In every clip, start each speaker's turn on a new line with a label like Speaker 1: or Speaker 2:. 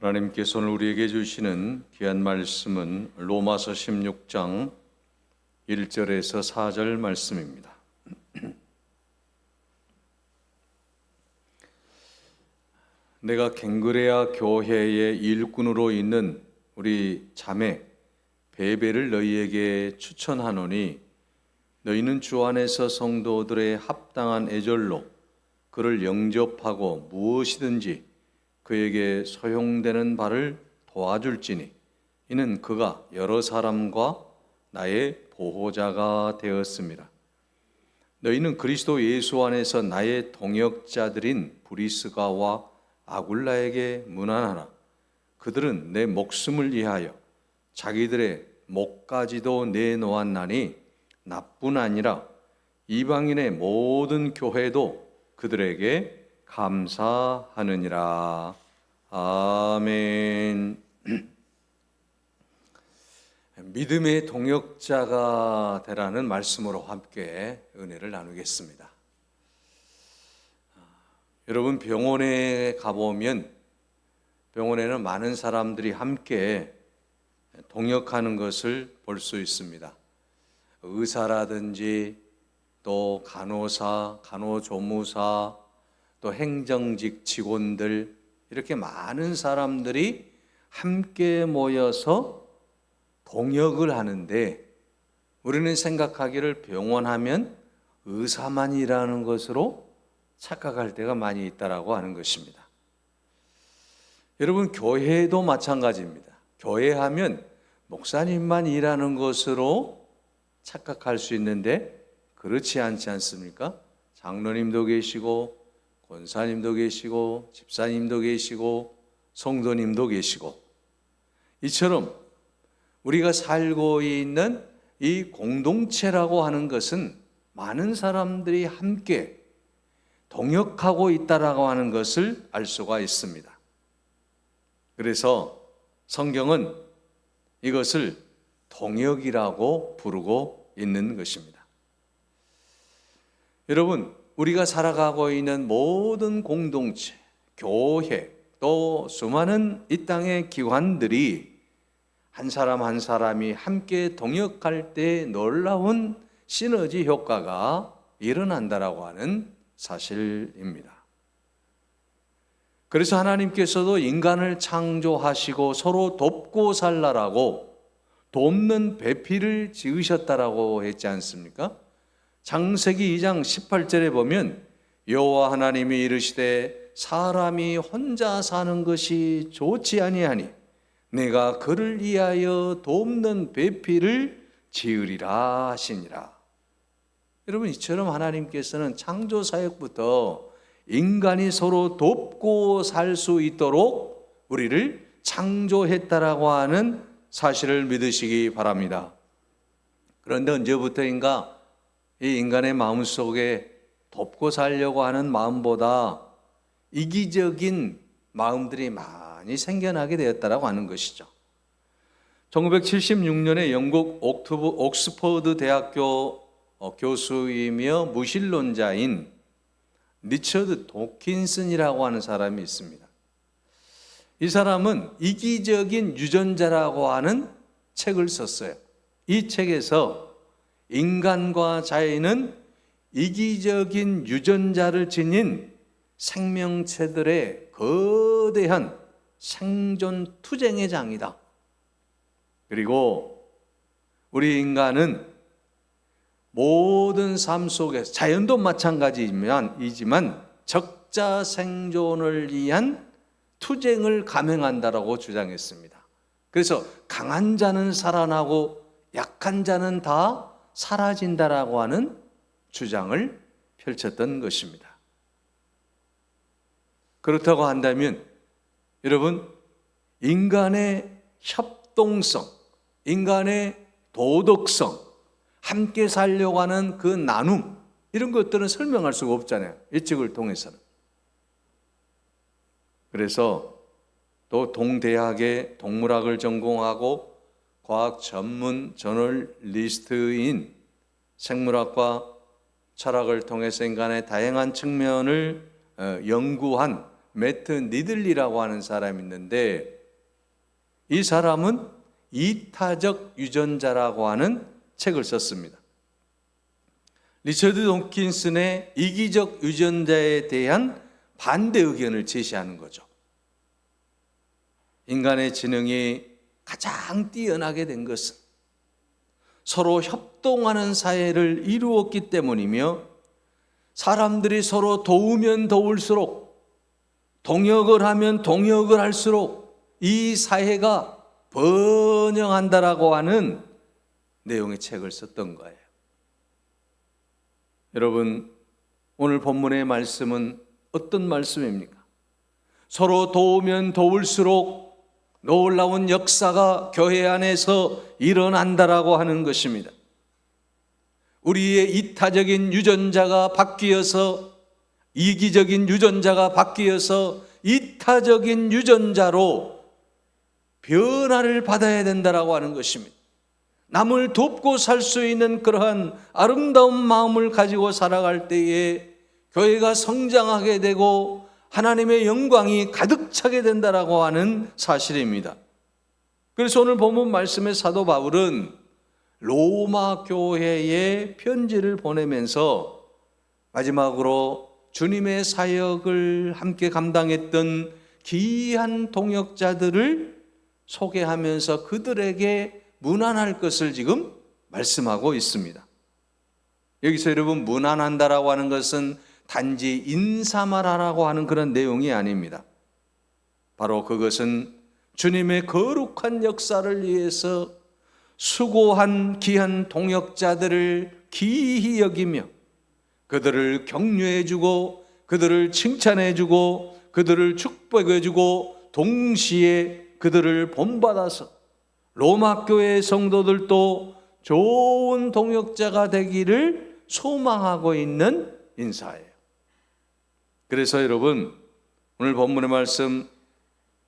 Speaker 1: 하나님께서 오늘 우리에게 주시는 귀한 말씀은 로마서 16장 1절에서 4절 말씀입니다. 내가 갱그레아 교회의 일꾼으로 있는 우리 자매 베베를 너희에게 추천하노니 너희는 주 안에서 성도들의 합당한 애절로 그를 영접하고 무엇이든지 그에게 소용되는 바를 도와줄지니 이는 그가 여러 사람과 나의 보호자가 되었습니다. 너희는 그리스도 예수 안에서 나의 동역자들인 브리스가와 아굴라에게 문안하라. 그들은 내 목숨을 위하여 자기들의 목까지도 내놓았나니 나뿐 아니라 이방인의 모든 교회도 그들에게 감사하느니라. 아멘. 믿음의 동역자가 되라는 말씀으로 함께 은혜를 나누겠습니다. 여러분, 병원에 가보면 병원에는 많은 사람들이 함께 동역하는 것을 볼 수 있습니다. 의사라든지 또 간호사, 간호조무사, 또 행정직 직원들, 이렇게 많은 사람들이 함께 모여서 동역을 하는데 우리는 생각하기를 병원 하면 의사만 일하는 것으로 착각할 때가 많이 있다라고 하는 것입니다. 여러분, 교회도 마찬가지입니다. 교회 하면 목사님만 일하는 것으로 착각할 수 있는데 그렇지 않지 않습니까? 장로님도 계시고 권사님도 계시고 집사님도 계시고 성도님도 계시고, 이처럼 우리가 살고 있는 이 공동체라고 하는 것은 많은 사람들이 함께 동역하고 있다라고 하는 것을 알 수가 있습니다. 그래서 성경은 이것을 동역이라고 부르고 있는 것입니다. 여러분, 우리가 살아가고 있는 모든 공동체, 교회, 또 수많은 이 땅의 기관들이 한 사람 한 사람이 함께 동역할 때 놀라운 시너지 효과가 일어난다라고 하는 사실입니다. 그래서 하나님께서도 인간을 창조하시고 서로 돕고 살라라고 돕는 배필을 지으셨다라고 했지 않습니까? 창세기 2장 18절에 보면 여호와 하나님이 이르시되 사람이 혼자 사는 것이 좋지 아니하니 내가 그를 위하여 돕는 배필을 지으리라 하시니라. 여러분, 이처럼 하나님께서는 창조 사역부터 인간이 서로 돕고 살 수 있도록 우리를 창조했다라고 하는 사실을 믿으시기 바랍니다. 그런데 언제부터인가 이 인간의 마음속에 돕고 살려고 하는 마음보다 이기적인 마음들이 많이 생겨나게 되었다라고 하는 것이죠. 1976년에 영국 옥스퍼드 대학교 교수이며 무신론자인 리처드 도킨슨이라고 하는 사람이 있습니다. 이 사람은 이기적인 유전자라고 하는 책을 썼어요. 이 책에서 인간과 자연은 이기적인 유전자를 지닌 생명체들의 거대한 생존 투쟁의 장이다. 그리고 우리 인간은 모든 삶 속에서 자연도 마찬가지이지만 적자 생존을 위한 투쟁을 감행한다라고 주장했습니다. 그래서 강한 자는 살아나고 약한 자는 다 사라진다라고 하는 주장을 펼쳤던 것입니다. 그렇다고 한다면 여러분, 인간의 협동성, 인간의 도덕성, 함께 살려고 하는 그 나눔, 이런 것들은 설명할 수가 없잖아요, 이 책을 통해서는. 그래서 또 동대학의 동물학을 전공하고 과학 전문 저널리스트인 생물학과 철학을 통해서 인간의 다양한 측면을 연구한 매트 니들리라고 하는 사람이 있는데, 이 사람은 이타적 유전자라고 하는 책을 썼습니다. 리처드 돈킨슨의 이기적 유전자에 대한 반대 의견을 제시하는 거죠. 인간의 지능이 가장 뛰어나게 된 것은 서로 협동하는 사회를 이루었기 때문이며, 사람들이 서로 도우면 도울수록, 동역을 하면 동역을 할수록 이 사회가 번영한다라고 하는 내용의 책을 썼던 거예요. 여러분, 오늘 본문의 말씀은 어떤 말씀입니까? 서로 도우면 도울수록 놀라운 역사가 교회 안에서 일어난다라고 하는 것입니다. 우리의 이타적인 유전자가 바뀌어서, 이기적인 유전자가 바뀌어서 이타적인 유전자로 변화를 받아야 된다라고 하는 것입니다. 남을 돕고 살 수 있는 그러한 아름다운 마음을 가지고 살아갈 때에 교회가 성장하게 되고 하나님의 영광이 가득 차게 된다라고 하는 사실입니다. 그래서 오늘 본문 말씀의 사도 바울은 로마 교회에 편지를 보내면서 마지막으로 주님의 사역을 함께 감당했던 귀한 동역자들을 소개하면서 그들에게 문안할 것을 지금 말씀하고 있습니다. 여기서 여러분, 문안한다라고 하는 것은 단지 인사만 하라고 하는 그런 내용이 아닙니다. 바로 그것은 주님의 거룩한 역사를 위해서 수고한 귀한 동역자들을 기히 여기며 그들을 격려해주고 그들을 칭찬해주고 그들을 축복해주고 동시에 그들을 본받아서 로마 교회 성도들도 좋은 동역자가 되기를 소망하고 있는 인사예요. 그래서 여러분, 오늘 본문의 말씀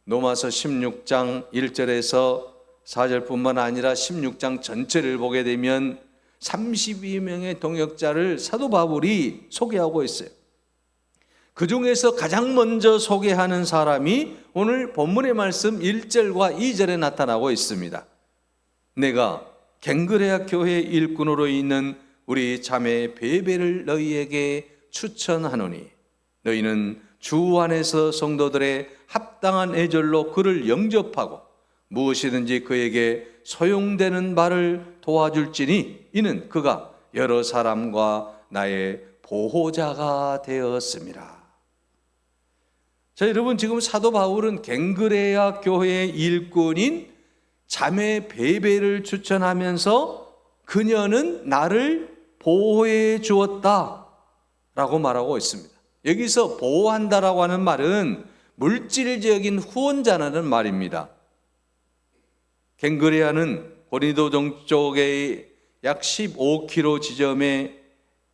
Speaker 1: 로마서 16장 1절에서 4절뿐만 아니라 16장 전체를 보게 되면 32명의 동역자를 사도 바울이 소개하고 있어요. 그 중에서 가장 먼저 소개하는 사람이 오늘 본문의 말씀 1절과 2절에 나타나고 있습니다. 내가 갱그레아 교회 일꾼으로 있는 우리 자매 베베를 너희에게 추천하노니 너희는 주 안에서 성도들의 합당한 애절로 그를 영접하고 무엇이든지 그에게 소용되는 바를 도와줄지니 이는 그가 여러 사람과 나의 보호자가 되었습니다. 자, 여러분, 지금 사도 바울은 갱그레아 교회의 일꾼인 자매 베베를 추천하면서 그녀는 나를 보호해 주었다라고 말하고 있습니다. 여기서 보호한다라고 하는 말은 물질적인 후원자라는 말입니다. 갱그레아는 고린도 동쪽의 약 15km 지점에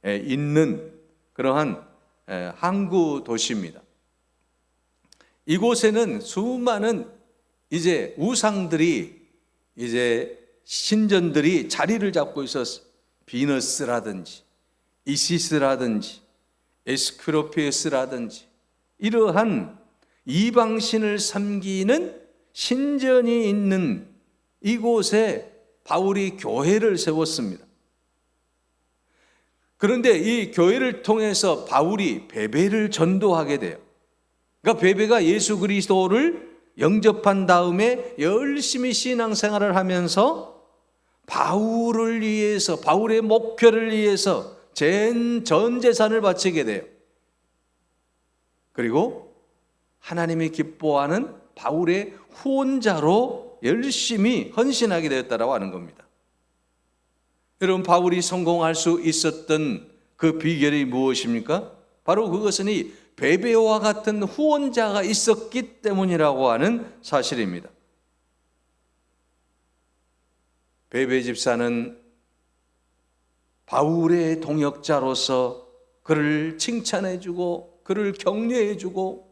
Speaker 1: 있는 그러한 항구 도시입니다. 이곳에는 수많은 이제 우상들이, 이제 신전들이 자리를 잡고 있었어요. 비너스라든지 이시스라든지 에스크로피우스라든지 이러한 이방신을 섬기는 신전이 있는 이곳에 바울이 교회를 세웠습니다. 그런데 이 교회를 통해서 바울이 베베를 전도하게 돼요. 그러니까 베베가 예수 그리스도를 영접한 다음에 열심히 신앙생활을 하면서 바울을 위해서, 바울의 목표를 위해서 전 재산을 바치게 돼요. 그리고 하나님이 기뻐하는 바울의 후원자로 열심히 헌신하게 되었다고 하는 겁니다. 여러분, 바울이 성공할 수 있었던 그 비결이 무엇입니까? 바로 그것은 이 베베와 같은 후원자가 있었기 때문이라고 하는 사실입니다. 베베 집사는 바울의 동역자로서 그를 칭찬해주고 그를 격려해주고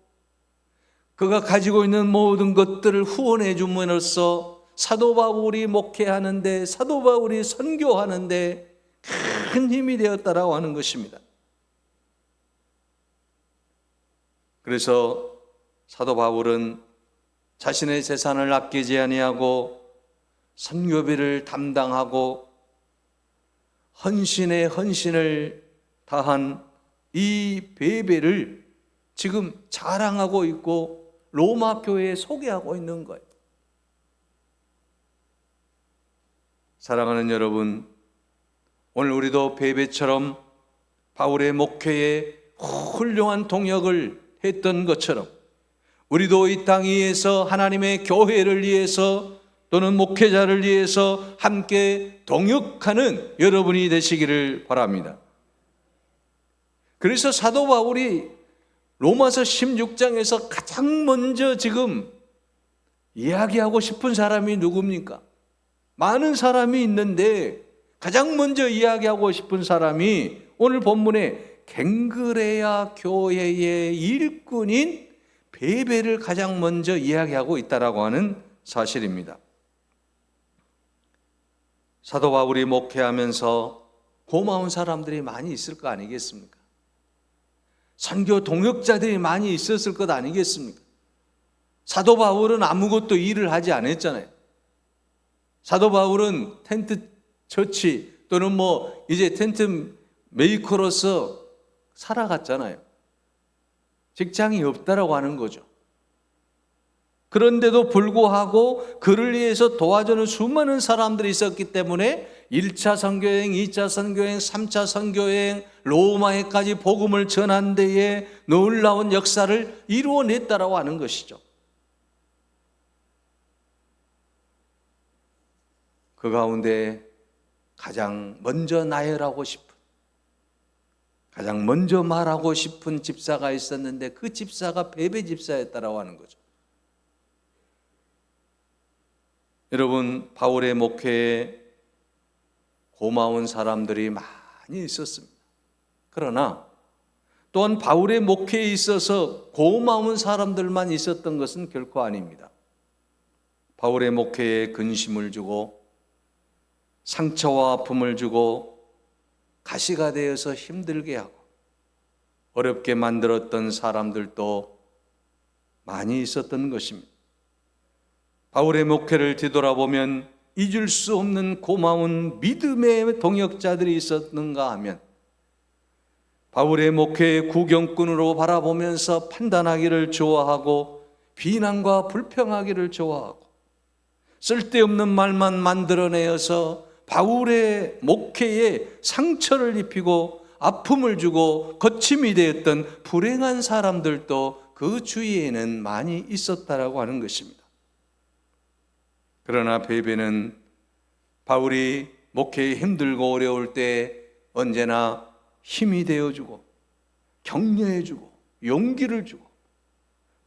Speaker 1: 그가 가지고 있는 모든 것들을 후원해줌으로써 사도 바울이 목회하는데, 사도 바울이 선교하는데 큰 힘이 되었다라고 하는 것입니다. 그래서 사도 바울은 자신의 재산을 아끼지 아니하고 선교비를 담당하고 헌신에 헌신을 다한 이 베베를 지금 자랑하고 있고 로마 교회에 소개하고 있는 거예요. 사랑하는 여러분, 오늘 우리도 베베처럼 바울의 목회에 훌륭한 동역을 했던 것처럼 우리도 이 땅 위에서 하나님의 교회를 위해서 또는 목회자를 위해서 함께 동역하는 여러분이 되시기를 바랍니다. 그래서 사도 바울이 로마서 16장에서 가장 먼저 지금 이야기하고 싶은 사람이 누굽니까? 많은 사람이 있는데 가장 먼저 이야기하고 싶은 사람이 오늘 본문에 갱그레아 교회의 일꾼인 베베를 가장 먼저 이야기하고 있다라고 하는 사실입니다. 사도 바울이 목회하면서 고마운 사람들이 많이 있을 거 아니겠습니까? 선교 동역자들이 많이 있었을 것 아니겠습니까? 사도 바울은 아무것도 일을 하지 않았잖아요. 사도 바울은 텐트 처치 또는 이제 텐트 메이커로서 살아갔잖아요. 직장이 없다라고 하는 거죠. 그런데도 불구하고 그를 위해서 도와주는 수많은 사람들이 있었기 때문에 1차 선교여행, 2차 선교여행, 3차 선교여행, 로마에까지 복음을 전한 데에 놀라운 역사를 이루어냈다라고 하는 것이죠. 그 가운데 가장 먼저 나열하고 싶은, 가장 먼저 말하고 싶은 집사가 있었는데 그 집사가 베베 집사였다라고 하는 거죠. 여러분, 바울의 목회에 고마운 사람들이 많이 있었습니다. 그러나 또한 바울의 목회에 있어서 고마운 사람들만 있었던 것은 결코 아닙니다. 바울의 목회에 근심을 주고 상처와 아픔을 주고 가시가 되어서 힘들게 하고 어렵게 만들었던 사람들도 많이 있었던 것입니다. 바울의 목회를 뒤돌아보면 잊을 수 없는 고마운 믿음의 동역자들이 있었는가 하면 바울의 목회의 구경꾼으로 바라보면서 판단하기를 좋아하고 비난과 불평하기를 좋아하고 쓸데없는 말만 만들어내어서 바울의 목회에 상처를 입히고 아픔을 주고 거침이 되었던 불행한 사람들도 그 주위에는 많이 있었다라고 하는 것입니다. 그러나 베베는 바울이 목회에 힘들고 어려울 때 언제나 힘이 되어주고 격려해주고 용기를 주고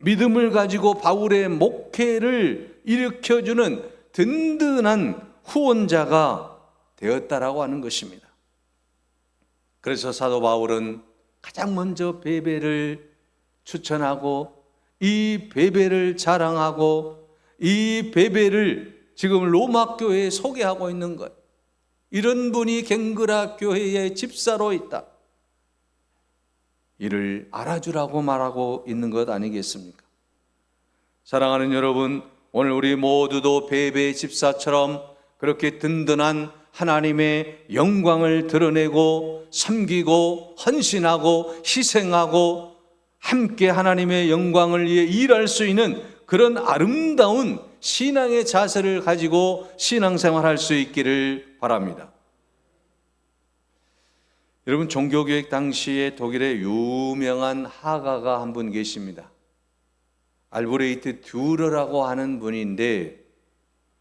Speaker 1: 믿음을 가지고 바울의 목회를 일으켜주는 든든한 후원자가 되었다라고 하는 것입니다. 그래서 사도 바울은 가장 먼저 베베를 추천하고 이 베베를 자랑하고 이 베베를 지금 로마 교회에 소개하고 있는 것. 이런 분이 갱그라 교회의 집사로 있다. 이를 알아주라고 말하고 있는 것 아니겠습니까? 사랑하는 여러분, 오늘 우리 모두도 베베 집사처럼 그렇게 든든한 하나님의 영광을 드러내고 섬기고 헌신하고 희생하고 함께 하나님의 영광을 위해 일할 수 있는 그런 아름다운 신앙의 자세를 가지고 신앙생활할 수 있기를 바랍니다. 여러분, 종교개혁 당시에 독일에 유명한 화가가 한 분 계십니다. 알브레히트 듀러라고 하는 분인데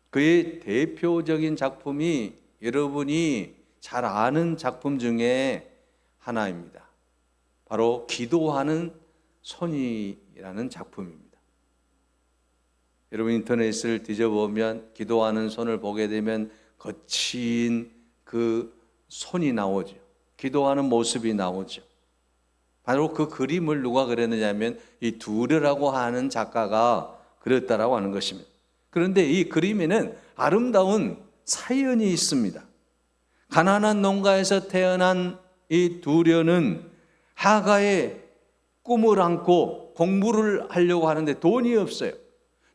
Speaker 1: 그의 대표적인 작품이 여러분이 잘 아는 작품 중에 하나입니다. 바로 기도하는 손이라는 작품입니다. 여러분 인터넷을 뒤져보면 기도하는 손을 보게 되면 거친 그 손이 나오죠. 기도하는 모습이 나오죠. 바로 그 그림을 누가 그렸느냐면 이 듀러라고 하는 작가가 그렸다라고 하는 것입니다. 그런데 이 그림에는 아름다운 사연이 있습니다. 가난한 농가에서 태어난 이 듀러는 하가의 꿈을 안고 공부를 하려고 하는데 돈이 없어요.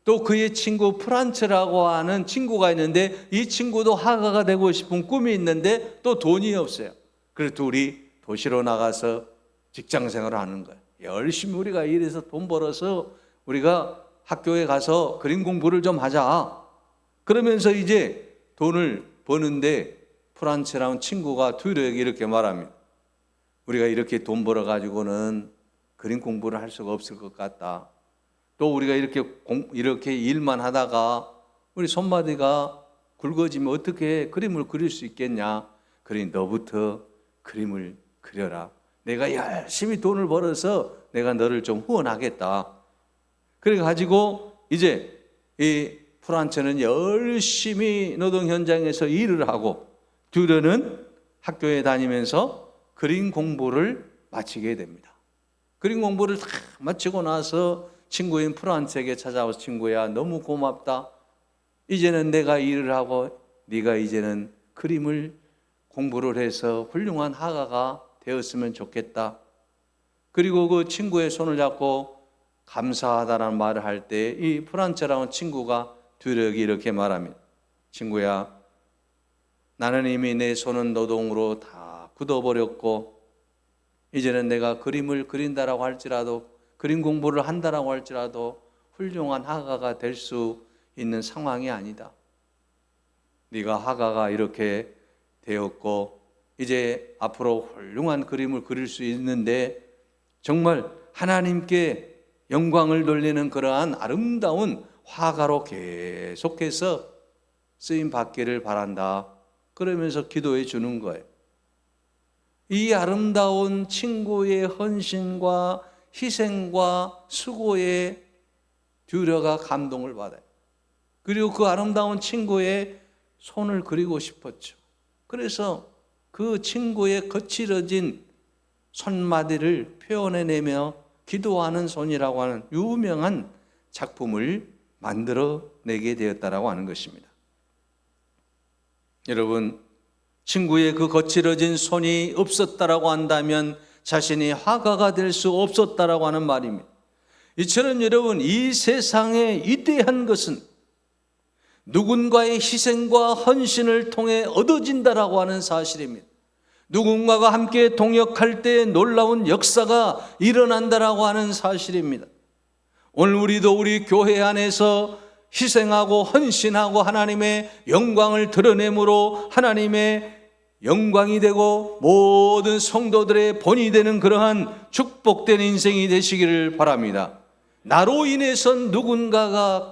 Speaker 1: 또 그의 친구 프란츠라고 하는 친구가 있는데 이 친구도 화가가 되고 싶은 꿈이 있는데 또 돈이 없어요. 그래서 둘이 도시로 나가서 직장 생활을 하는 거예요. 열심히 우리가 일해서 돈 벌어서 우리가 학교에 가서 그림 공부를 좀 하자. 그러면서 이제 돈을 버는데 프란츠라는 친구가 듀르에게 이렇게 말합니다. 우리가 이렇게 돈 벌어가지고는 그림 공부를 할 수가 없을 것 같다. 또 우리가 이렇게 일만 하다가 우리 손마디가 굵어지면 어떻게 그림을 그릴 수 있겠냐. 그러니 너부터 그림을 그려라. 내가 열심히 돈을 벌어서 내가 너를 좀 후원하겠다. 그래가지고 이제 이 프란츠는 열심히 노동 현장에서 일을 하고 듀르는 학교에 다니면서 그림 공부를 마치게 됩니다. 그림 공부를 다 마치고 나서 친구인 프란츠에게 찾아와서 친구야 너무 고맙다. 이제는 내가 일을 하고 네가 이제는 그림을 공부를 해서 훌륭한 화가가 되었으면 좋겠다. 그리고 그 친구의 손을 잡고 감사하다라는 말을 할 때 이 프란츠라는 친구가 듀르에게 이렇게 말합니다. 친구야, 나는 이미 내 손은 노동으로 다 굳어버렸고 이제는 내가 그림을 그린다라고 할지라도 그림 공부를 한다라고 할지라도 훌륭한 화가가 될 수 있는 상황이 아니다. 네가 화가가 이렇게 되었고 이제 앞으로 훌륭한 그림을 그릴 수 있는데 정말 하나님께 영광을 돌리는 그러한 아름다운 화가로 계속해서 쓰임 받기를 바란다. 그러면서 기도해 주는 거예요. 이 아름다운 친구의 헌신과 희생과 수고에 듀르가 감동을 받아요. 그리고 그 아름다운 친구의 손을 그리고 싶었죠. 그래서 그 친구의 거칠어진 손마디를 표현해내며 기도하는 손이라고 하는 유명한 작품을 만들어내게 되었다라고 하는 것입니다. 여러분, 친구의 그 거칠어진 손이 없었다라고 한다면 자신이 화가가 될 수 없었다라고 하는 말입니다. 이처럼 여러분, 이 세상에 위대한 것은 누군가의 희생과 헌신을 통해 얻어진다라고 하는 사실입니다. 누군가가 함께 동역할 때 놀라운 역사가 일어난다라고 하는 사실입니다. 오늘 우리도 우리 교회 안에서 희생하고 헌신하고 하나님의 영광을 드러내므로 하나님의 영광이 되고 모든 성도들의 본이 되는 그러한 축복된 인생이 되시기를 바랍니다. 나로 인해서 누군가가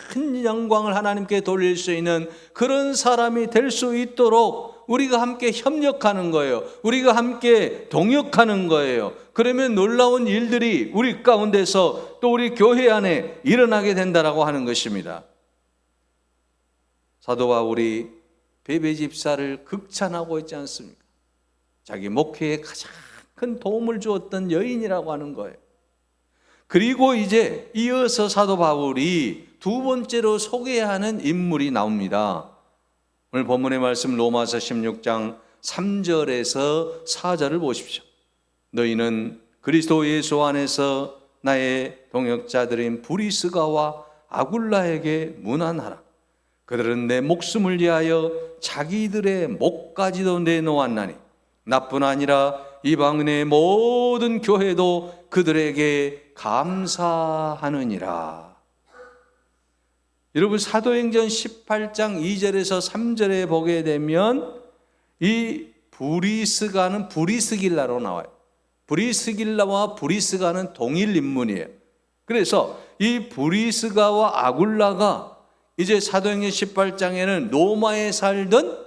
Speaker 1: 큰 영광을 하나님께 돌릴 수 있는 그런 사람이 될 수 있도록 우리가 함께 협력하는 거예요. 우리가 함께 동역하는 거예요. 그러면 놀라운 일들이 우리 가운데서 또 우리 교회 안에 일어나게 된다라고 하는 것입니다. 사도 바울이 베베 집사를 극찬하고 있지 않습니까? 자기 목회에 가장 큰 도움을 주었던 여인이라고 하는 거예요. 그리고 이제 이어서 사도 바울이 두 번째로 소개해야 하는 인물이 나옵니다. 오늘 본문의 말씀 로마서 16장 3절에서 4절을 보십시오. 너희는 그리스도 예수 안에서 나의 동역자들인 브리스가와 아굴라에게 문안하라. 그들은 내 목숨을 위하여 자기들의 목까지도 내놓았나니 나뿐 아니라 이방인의 모든 교회도 그들에게 감사하느니라. 여러분, 사도행전 18장 2절에서 3절에 보게 되면 이 브리스가는 브리스길라로 나와요. 브리스길라와 브리스가는 동일 인물이에요. 그래서 이 브리스가와 아굴라가 이제 사도행전 18장에는 로마에 살던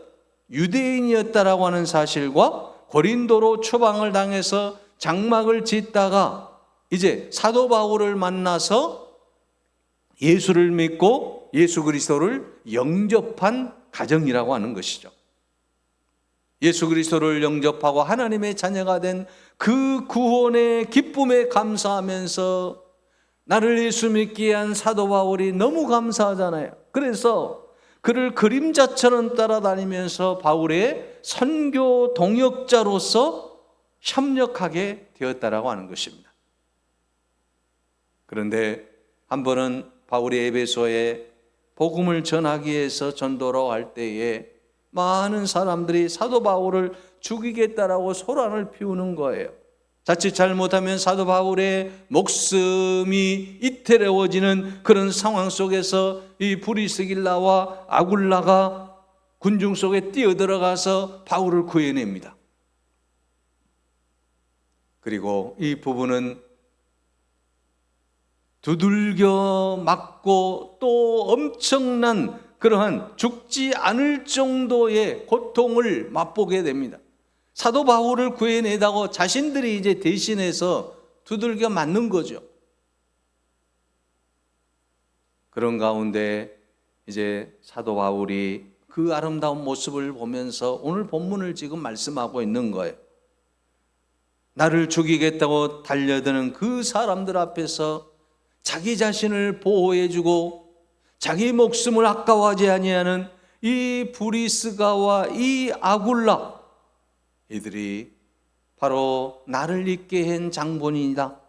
Speaker 1: 유대인이었다라고 하는 사실과 고린도로 추방을 당해서 장막을 짓다가 이제 사도 바울을 만나서 예수를 믿고 예수 그리스도를 영접한 가정이라고 하는 것이죠. 예수 그리스도를 영접하고 하나님의 자녀가 된 그 구원의 기쁨에 감사하면서 나를 예수 믿게 한 사도 바울이 너무 감사하잖아요. 그래서 그를 그림자처럼 따라다니면서 바울의 선교 동역자로서 협력하게 되었다라고 하는 것입니다. 그런데 한 번은 바울이 에베소에 복음을 전하기 위해서 전도로 갈 때에 많은 사람들이 사도 바울을 죽이겠다라고 소란을 피우는 거예요. 자칫 잘못하면 사도 바울의 목숨이 이태로워지는 그런 상황 속에서 이 브리스길라와 아굴라가 군중 속에 뛰어들어가서 바울을 구해냅니다. 그리고 이 부부는 두들겨 맞고 또 엄청난 그러한 죽지 않을 정도의 고통을 맛보게 됩니다. 사도 바울을 구해내다고 자신들이 이제 대신해서 두들겨 맞는 거죠. 그런 가운데 이제 사도 바울이 그 아름다운 모습을 보면서 오늘 본문을 지금 말씀하고 있는 거예요. 나를 죽이겠다고 달려드는 그 사람들 앞에서 자기 자신을 보호해주고 자기 목숨을 아까워하지 아니하는 이 브리스가와 이 아굴라, 이들이 바로 나를 잊게 한 장본인이다.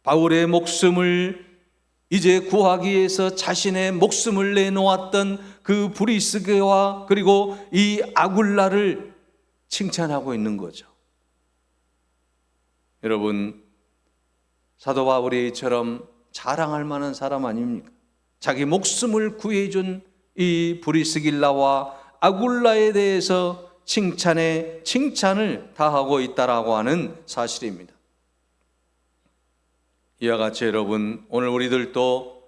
Speaker 1: 바울의 목숨을 이제 구하기 위해서 자신의 목숨을 내놓았던 그 브리스가와 그리고 이 아굴라를 칭찬하고 있는 거죠. 여러분, 사도 바울이처럼 자랑할 만한 사람 아닙니까? 자기 목숨을 구해준 이 브리스길라와 아굴라에 대해서 칭찬을 다하고 있다라고 하는 사실입니다. 이와 같이 여러분, 오늘 우리들도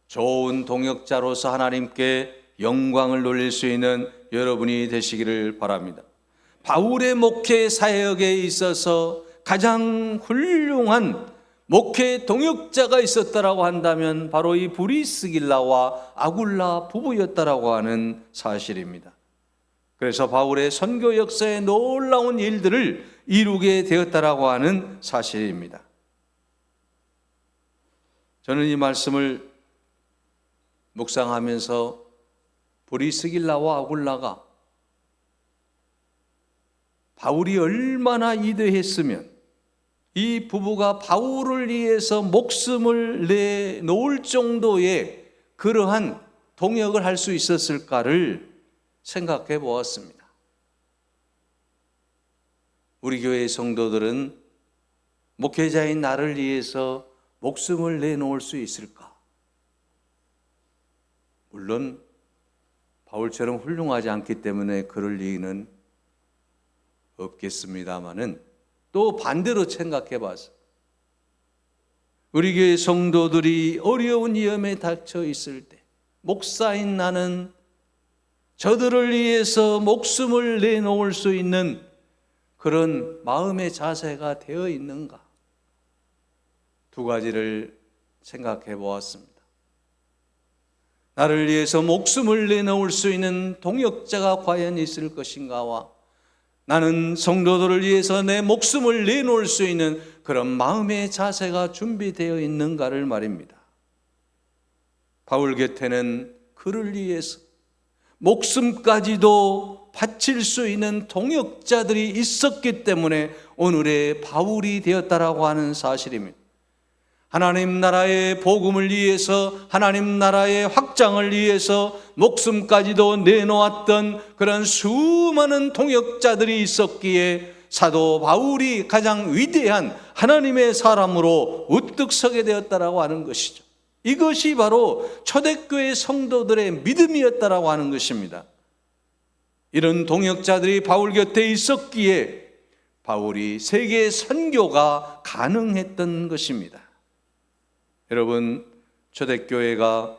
Speaker 1: 좋은 동역자로서 하나님께 영광을 돌릴 수 있는 여러분이 되시기를 바랍니다. 바울의 목회 사역에 있어서 가장 훌륭한 목회 동역자가 있었다라고 한다면 바로 이 브리스길라와 아굴라 부부였다라고 하는 사실입니다. 그래서 바울의 선교 역사에 놀라운 일들을 이루게 되었다라고 하는 사실입니다. 저는 이 말씀을 묵상하면서 브리스길라와 아굴라가 바울이 얼마나 이대했으면 이 부부가 바울을 위해서 목숨을 내놓을 정도의 그러한 동역을 할 수 있었을까를 생각해 보았습니다. 우리 교회의 성도들은 목회자인 나를 위해서 목숨을 내놓을 수 있을까? 물론 바울처럼 훌륭하지 않기 때문에 그럴 리는 없겠습니다마는 또 반대로 생각해 봐서 우리 교회 성도들이 어려운 위험에 닥쳐 있을 때 목사인 나는 저들을 위해서 목숨을 내놓을 수 있는 그런 마음의 자세가 되어 있는가? 두 가지를 생각해 보았습니다. 나를 위해서 목숨을 내놓을 수 있는 동역자가 과연 있을 것인가와 나는 성도들을 위해서 내 목숨을 내놓을 수 있는 그런 마음의 자세가 준비되어 있는가를 말입니다. 바울 곁에는 그를 위해서 목숨까지도 바칠 수 있는 동역자들이 있었기 때문에 오늘의 바울이 되었다라고 하는 사실입니다. 하나님 나라의 복음을 위해서, 하나님 나라의 확장을 위해서 목숨까지도 내놓았던 그런 수많은 동역자들이 있었기에 사도 바울이 가장 위대한 하나님의 사람으로 우뚝 서게 되었다라고 하는 것이죠. 이것이 바로 초대교회 성도들의 믿음이었다라고 하는 것입니다. 이런 동역자들이 바울 곁에 있었기에 바울이 세계 선교가 가능했던 것입니다. 여러분, 초대교회가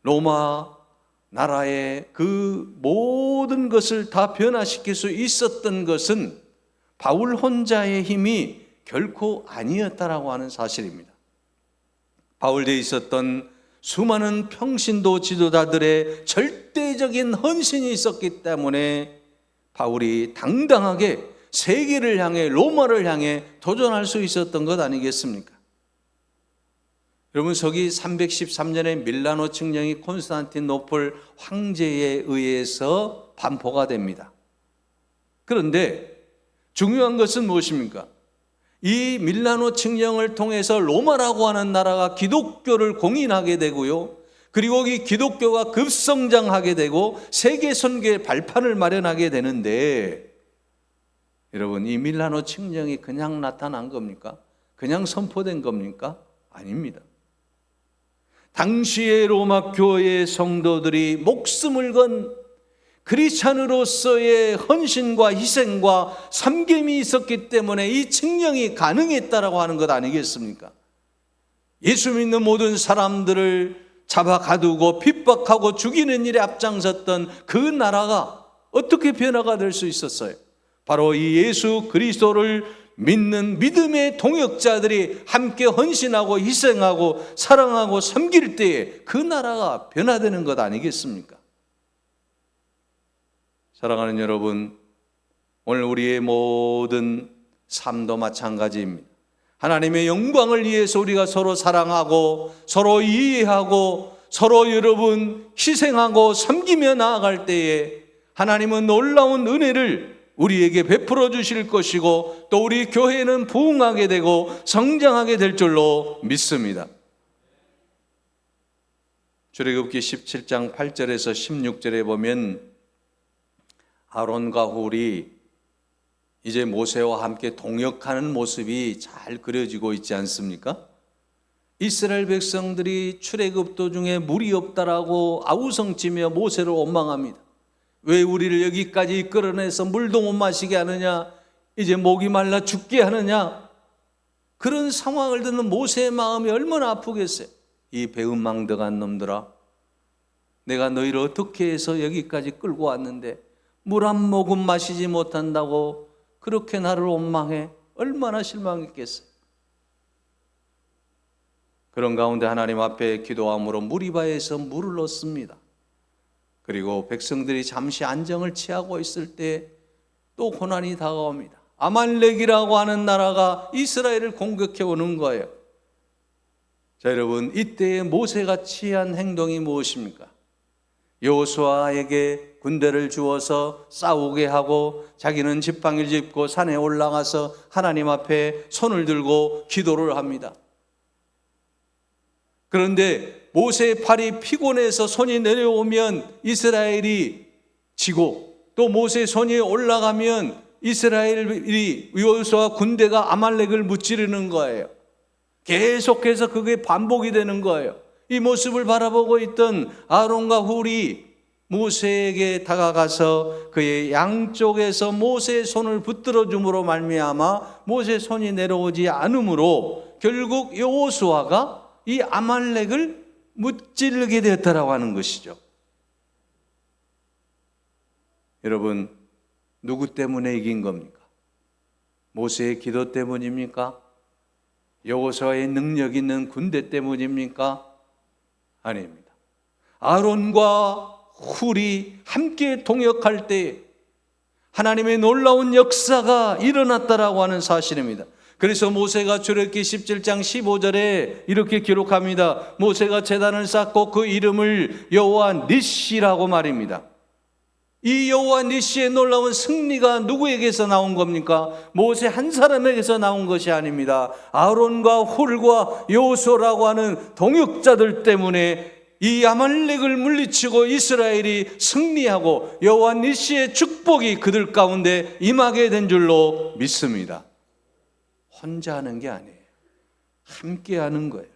Speaker 1: 로마 나라의 그 모든 것을 다 변화시킬 수 있었던 것은 바울 혼자의 힘이 결코 아니었다라고 하는 사실입니다. 바울에 있었던 수많은 평신도 지도자들의 절대적인 헌신이 있었기 때문에 바울이 당당하게 세계를 향해, 로마를 향해 도전할 수 있었던 것 아니겠습니까? 여러분, 서기 313년에 밀라노 칙령이 콘스탄티노플 황제에 의해서 반포가 됩니다. 그런데 중요한 것은 무엇입니까? 이 밀라노 칙령을 통해서 로마라고 하는 나라가 기독교를 공인하게 되고요. 그리고 이 기독교가 급성장하게 되고 세계 선교의 발판을 마련하게 되는데, 여러분, 이 밀라노 칙령이 그냥 나타난 겁니까? 그냥 선포된 겁니까? 아닙니다. 당시의 로마 교회의 성도들이 목숨을 건 크리스찬으로서의 헌신과 희생과 섬김이 있었기 때문에 이 칙령이 가능했다라고 하는 것 아니겠습니까? 예수 믿는 모든 사람들을 잡아 가두고 핍박하고 죽이는 일에 앞장섰던 그 나라가 어떻게 변화가 될 수 있었어요? 바로 이 예수 그리스도를 믿는 믿음의 동역자들이 함께 헌신하고 희생하고 사랑하고 섬길 때에 그 나라가 변화되는 것 아니겠습니까? 사랑하는 여러분, 오늘 우리의 모든 삶도 마찬가지입니다. 하나님의 영광을 위해서 우리가 서로 사랑하고 서로 이해하고 서로 여러분 희생하고 섬기며 나아갈 때에 하나님은 놀라운 은혜를 우리에게 베풀어 주실 것이고 또 우리 교회는 부흥하게 되고 성장하게 될 줄로 믿습니다. 출애굽기 17장 8절에서 16절에 보면 아론과 훌이 이제 모세와 함께 동역하는 모습이 잘 그려지고 있지 않습니까? 이스라엘 백성들이 출애굽 도중에 물이 없다라고 아우성치며 모세를 원망합니다. 왜 우리를 여기까지 이끌어내서 물도 못 마시게 하느냐? 이제 목이 말라 죽게 하느냐? 그런 상황을 듣는 모세의 마음이 얼마나 아프겠어요? 이 배은망덕한 놈들아, 내가 너희를 어떻게 해서 여기까지 끌고 왔는데 물 한 모금 마시지 못한다고 그렇게 나를 원망해? 얼마나 실망했겠어요? 그런 가운데 하나님 앞에 기도함으로 무리바에서 물을 얻습니다. 그리고 백성들이 잠시 안정을 취하고 있을 때 또 고난이 다가옵니다. 아말렉이라고 하는 나라가 이스라엘을 공격해 오는 거예요. 자, 여러분, 이때에 모세가 취한 행동이 무엇입니까? 여호수아에게 군대를 주어서 싸우게 하고 자기는 지팡이를 짚고 산에 올라가서 하나님 앞에 손을 들고 기도를 합니다. 그런데 모세의 팔이 피곤해서 손이 내려오면 이스라엘이 지고 또 모세의 손이 올라가면 이스라엘이 여호수아 군대가 아말렉을 무찌르는 거예요. 계속해서 그게 반복이 되는 거예요. 이 모습을 바라보고 있던 아론과 훌이 모세에게 다가가서 그의 양쪽에서 모세의 손을 붙들어 줌으로 말미암아 모세의 손이 내려오지 않으므로 결국 여호수아가 이 아말렉을 무찌르게 되었다라고 하는 것이죠. 여러분, 누구 때문에 이긴 겁니까? 모세의 기도 때문입니까? 여호수아의 능력 있는 군대 때문입니까? 아닙니다. 아론과 훌이 함께 동역할 때 하나님의 놀라운 역사가 일어났다라고 하는 사실입니다. 그래서 모세가 출애굽기 17장 15절에 이렇게 기록합니다. 모세가 제단을 쌓고 그 이름을 여호와 니시라고 말입니다. 이 여호와 니시의 놀라운 승리가 누구에게서 나온 겁니까? 모세 한 사람에게서 나온 것이 아닙니다. 아론과 훌과 여호수아라고 하는 동역자들 때문에 이 아말렉을 물리치고 이스라엘이 승리하고 여호와 니시의 축복이 그들 가운데 임하게 된 줄로 믿습니다. 혼자 하는 게 아니에요. 함께 하는 거예요.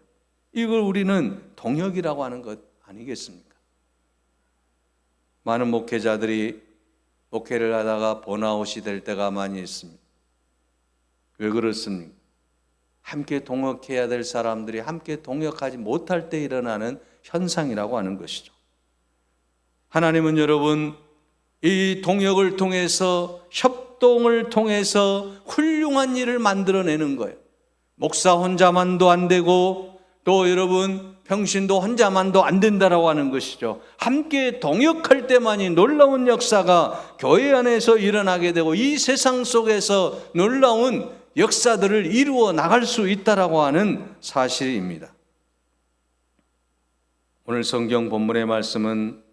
Speaker 1: 이걸 우리는 동역이라고 하는 것 아니겠습니까? 많은 목회자들이 목회를 하다가 번아웃이 될 때가 많이 있습니다. 왜 그렇습니까? 함께 동역해야 될 사람들이 함께 동역하지 못할 때 일어나는 현상이라고 하는 것이죠. 하나님은 여러분 이 동역을 통해서 협동을 통해서 훌륭한 일을 만들어내는 거예요. 목사 혼자만도 안 되고 또 여러분 평신도 혼자만도 안 된다라고 하는 것이죠. 함께 동역할 때만이 놀라운 역사가 교회 안에서 일어나게 되고 이 세상 속에서 놀라운 역사들을 이루어 나갈 수 있다라고 하는 사실입니다. 오늘 성경 본문의 말씀은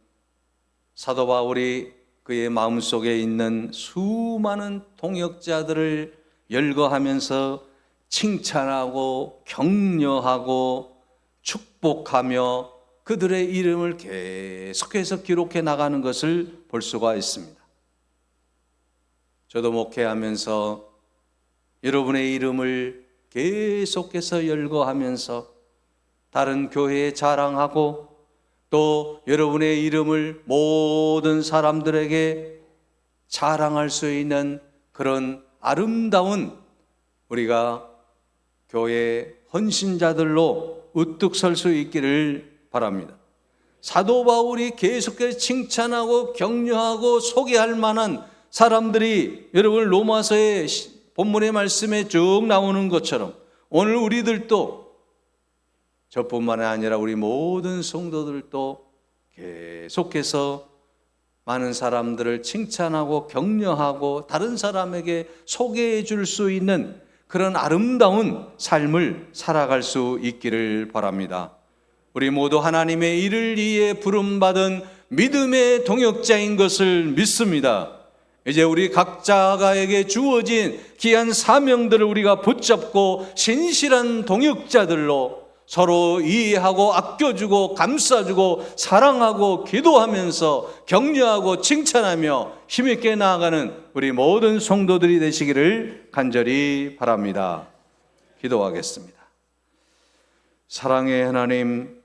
Speaker 1: 사도 바울이 그의 마음속에 있는 수많은 동역자들을 열거하면서 칭찬하고 격려하고 축복하며 그들의 이름을 계속해서 기록해 나가는 것을 볼 수가 있습니다. 저도 목회하면서 여러분의 이름을 계속해서 열거하면서 다른 교회에 자랑하고 또 여러분의 이름을 모든 사람들에게 자랑할 수 있는 그런 아름다운 우리가 교회 헌신자들로 우뚝 설 수 있기를 바랍니다. 사도 바울이 계속해서 칭찬하고 격려하고 소개할 만한 사람들이 여러분 로마서의 본문의 말씀에 쭉 나오는 것처럼 오늘 우리들도 저뿐만 아니라 우리 모든 성도들도 계속해서 많은 사람들을 칭찬하고 격려하고 다른 사람에게 소개해 줄 수 있는 그런 아름다운 삶을 살아갈 수 있기를 바랍니다. 우리 모두 하나님의 일을 위해 부름받은 믿음의 동역자인 것을 믿습니다. 이제 우리 각자에게 주어진 귀한 사명들을 우리가 붙잡고 신실한 동역자들로 서로 이해하고 아껴주고 감싸주고 사랑하고 기도하면서 격려하고 칭찬하며 힘있게 나아가는 우리 모든 성도들이 되시기를 간절히 바랍니다. 기도하겠습니다. 사랑의 하나님,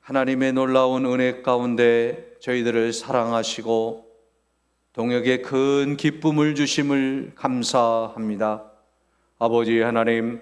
Speaker 1: 하나님의 놀라운 은혜 가운데 저희들을 사랑하시고 동역에 큰 기쁨을 주심을 감사합니다. 아버지 하나님,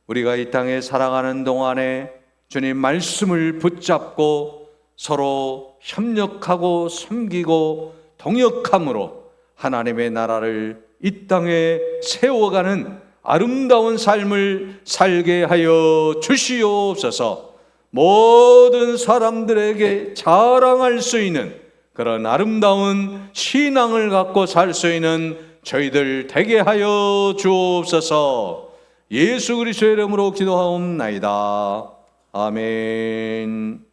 Speaker 1: 우리가 이 땅에 살아가는 동안에 주님 말씀을 붙잡고 서로 협력하고 섬기고 동역함으로 하나님의 나라를 이 땅에 세워가는 아름다운 삶을 살게 하여 주시옵소서. 모든 사람들에게 자랑할 수 있는 그런 아름다운 신앙을 갖고 살 수 있는 저희들 되게 하여 주옵소서. 예수 그리스도의 이름으로 기도하옵나이다. 아멘.